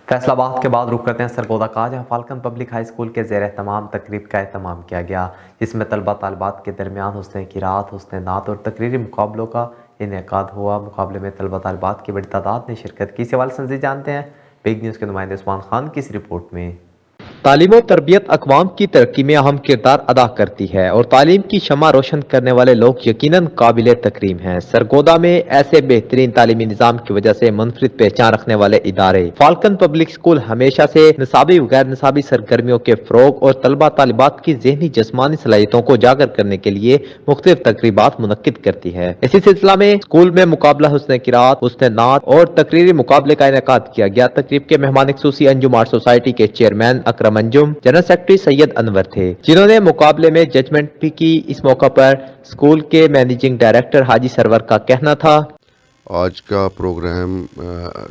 फैसला बाद के बाद रुख करते हैं सरगोदा का, जहाँ फाल्कन पब्लिक हाई स्कूल के ज़ेर एहतमाम तकरीब का एहतमाम किया गया, जिसमें तलबा तालिबात के दरमियान हुस्न क़िराअत, हुस्न नात और तकरीरी मुकाबलों का इनेकाद हुआ। मुकाबले में तलबा तालिबात की बड़ी तादाद ने शिरकत की। इस हवाले से मज़ीद जानते हैं बिग न्यूज़ के नुमाइंदे उस्मान खान की इस रिपोर्ट में। तालीम और तरबियत अक़वाम की तरक्की में अहम किरदार अदा करती है और तालीम की शमा रोशन करने वाले लोग यकीनन काबिल तकरीम हैं। सरगोदा में ऐसे बेहतरीन तालीमी निज़ाम की वजह से मुनफरिद पहचान रखने वाले इदारे फाल्कन पब्लिक स्कूल हमेशा से निसाबी व गैर निसाबी सरगर्मियों के फ़रोग और तलबा तालिबात की ज़हनी जिस्मानी सलाहियतों को उजागर करने के लिए मुख्तलिफ तकरीबात मुनक्किद करती है। इसी सिलसिला में स्कूल में मुकाबला हुस्न क़िराअत, हुस्न नात और तकरीरी मुकाबले का इनेकाद किया गया। तकरीब के मेहमान ख़ुसूसी अंजुम आर्ट सोसाइटी के चेयरमैन अकरम अंजुम, जनरल सेक्रेटरी सैयद अनवर थे, जिन्होंने मुकाबले में जजमेंट भी की। इस मौका पर स्कूल के मैनेजिंग डायरेक्टर हाजी सरवर का कहना था, आज का प्रोग्राम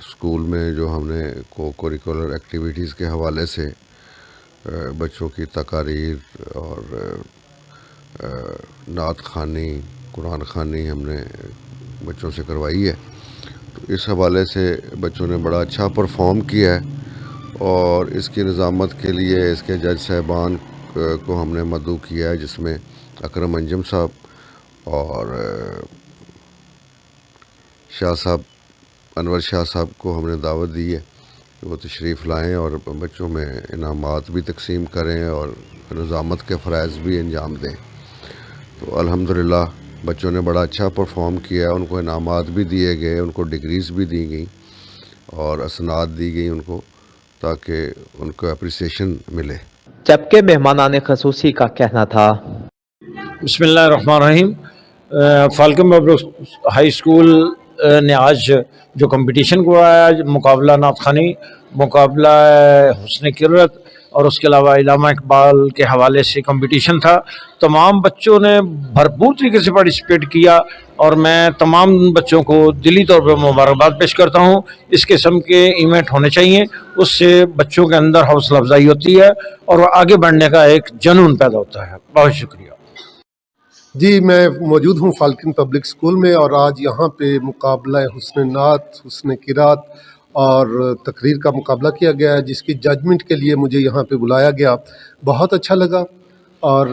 स्कूल में जो हमने को-करिकुलर एक्टिविटीज़ के हवाले से बच्चों की तकारीर और नात खानी, कुरान खानी हमने बच्चों से करवाई है। तो इस हवाले से बच्चों ने बड़ा अच्छा परफॉर्म किया है और इसकी निज़ामत के लिए इसके जज साहबान को हमने मदऊ किया है, जिसमें अकरम अंजुम साहब और शाह साहब, अनवर शाह साहब को हमने दावत दी है कि वो तशरीफ़ लाएँ और बच्चों में इनामात भी तकसीम करें और निज़ामत के फ़राइज़ भी अंजाम दें। तो अल्हम्दुलिल्लाह बच्चों ने बड़ा अच्छा परफॉर्म किया, उनको इनामात भी दिए गए, उनको डिग्रीज़ भी दी गई और असनाद दी गई उनको, ताकि उनको अप्रिसिएशन मिले। जबकि मेहमानाने ख़ुसूसी का कहना था, बिस्मिल्लाहिर्रहमानिर्रहीम। फाल्कन पब्लिक हाई स्कूल ने आज जो कंपटीशन करवाया, मुकाबला नात खानी, मुकाबला हुस्न क़िराअत और उसके अलावा इल्लामा इकबाल के हवाले से कंपटीशन था। तमाम बच्चों ने भरपूर तरीके से पार्टिसिपेट किया और मैं तमाम बच्चों को दिली तौर पर मुबारकबाद पेश करता हूँ। इस किस्म के इवेंट होने चाहिए, उससे बच्चों के अंदर हौसला अफजाई होती है और आगे बढ़ने का एक जुनून पैदा होता है। बहुत शुक्रिया जी। मैं मौजूद हूँ फाल्कन पब्लिक स्कूल में और आज यहाँ पे मुकाबला हुस्न नात, हुस्न क़िराअत और तकरीर का मुकाबला किया गया है, जिसकी जजमेंट के लिए मुझे यहाँ पे बुलाया गया। बहुत अच्छा लगा और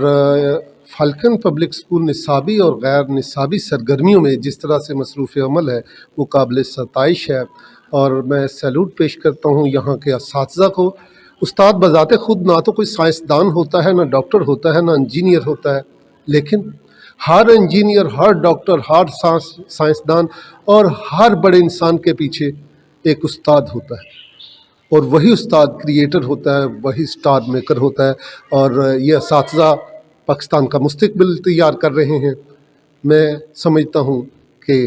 फाल्कन पब्लिक स्कूल निसाबी और गैर निसाबी सरगर्मियों में जिस तरह से मसरूफ़ अमल है वो काबिल सताइश है और मैं सैल्यूट पेश करता हूँ यहाँ के असातिज़ा को। उस्ताद बज़ाते ख़ुद ना तो कोई साइंसदान होता है, ना डॉक्टर होता है, ना इंजीनियर होता है, लेकिन हर इंजीनियर, हर डॉक्टर, हर साइंसदान और हर बड़े इंसान के पीछे एक उस्ताद होता है और वही उस्ताद क्रिएटर होता है, वही स्टार मेकर होता है और ये असातिज़ा पाकिस्तान का मुस्तकबिल तैयार कर रहे हैं। मैं समझता हूँ कि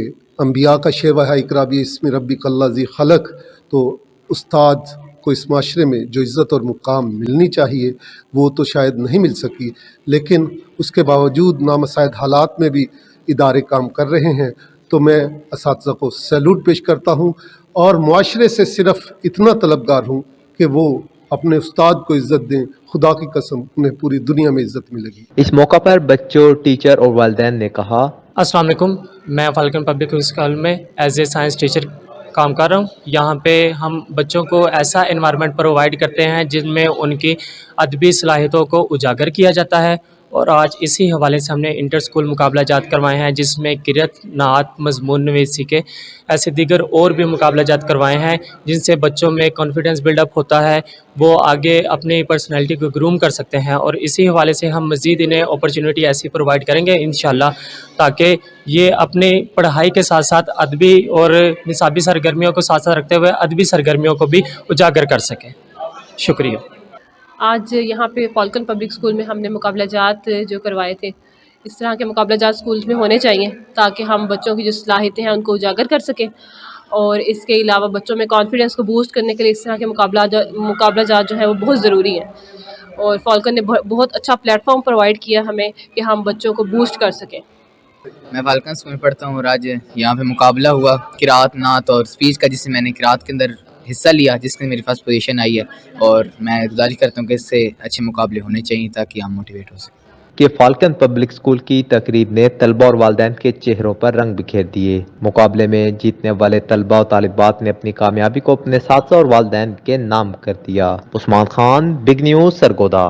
अंबिया का शेवा है इक़रा बिस्मि रब्बिकल्लज़ी खलक़, तो उस्ताद को इस माशरे में जो इज़्ज़त और मुकाम मिलनी चाहिए वो तो शायद नहीं मिल सकी, लेकिन उसके बावजूद नामसाइद हालात में भी इदारे काम कर रहे हैं। तो मैं असातिज़ा को सैल्यूट पेश करता हूँ और मुआशरे से सिर्फ़ इतना तलबगार हूँ कि वो अपने उस्ताद को इज़्ज़त दें। खुदा की कसम उन्हें पूरी दुनिया में इज़्ज़त मिलेगी। इस मौका पर बच्चों, टीचर और वालिदैन ने कहा, अस्सलाम वालेकुम। मैं फाल्कन पब्लिक स्कूल में एज ए साइंस टीचर काम कर रहा हूँ। यहाँ पे हम बच्चों को ऐसा एनवायरनमेंट प्रोवाइड करते हैं जिनमें उनकी अदबी सलाहियतों को उजागर किया जाता है और आज इसी हवाले से हमने इंटर स्कूल मुकाबला जात करवाए हैं, जिसमें क़िराअत, नात, मज़मून नवीसी के ऐसे दीगर और भी मुकाबला जात करवाए हैं, जिनसे बच्चों में कॉन्फिडेंस बिल्डअप होता है, वो आगे अपनी पर्सनैलिटी को ग्रूम कर सकते हैं। और इसी हवाले से हम मज़ीद इन्हें अपॉर्चुनिटी ऐसी प्रोवाइड करेंगे इंशाल्लाह, ताकि ये अपनी पढ़ाई के साथ साथ अदबी और निसाबी सरगर्मियों को साथ साथ रखते हुए अदबी सरगर्मियों को भी उजागर कर सकें। शुक्रिया। आज यहाँ पे फाल्कन पब्लिक स्कूल में हमने मुकाबला जात जो करवाए थे, इस तरह के मुकाबला जात स्कूल्स में होने चाहिए ताकि हम बच्चों की जो सलाहियतें हैं उनको उजागर कर सकें और इसके अलावा बच्चों में कॉन्फिडेंस को बूस्ट करने के लिए इस तरह के मुकाबला जात जो है वो बहुत ज़रूरी है और फाल्कन ने बहुत अच्छा प्लेटफॉर्म प्रोवाइड किया हमें कि हम बच्चों को बूस्ट कर सकें। मैं फाल्कन स्कूल में पढ़ता हूँ और आज यहाँ पे मुकाबला हुआ क़िराअत, नात और स्पीच का, जिससे मैंने क़िराअत के अंदर हिस्सा लिया, जिसमें मेरी फर्स्ट पोजीशन आई है और मैं गुजारिश करता हूँ कि इससे अच्छे मुकाबले होने चाहिए ताकि हम मोटिवेट हो सकें। کہ فالکن پبلک اسکول کی تقریب نے طلبہ اور والدین کے چہروں پر رنگ بکھیر دیے۔ مقابلے میں جیتنے والے طلبہ و طالبات نے اپنی کامیابی کو اپنے اساتذہ اور والدین کے نام کر دیا۔ عثمان خان، بگ نیوز، سرگودا۔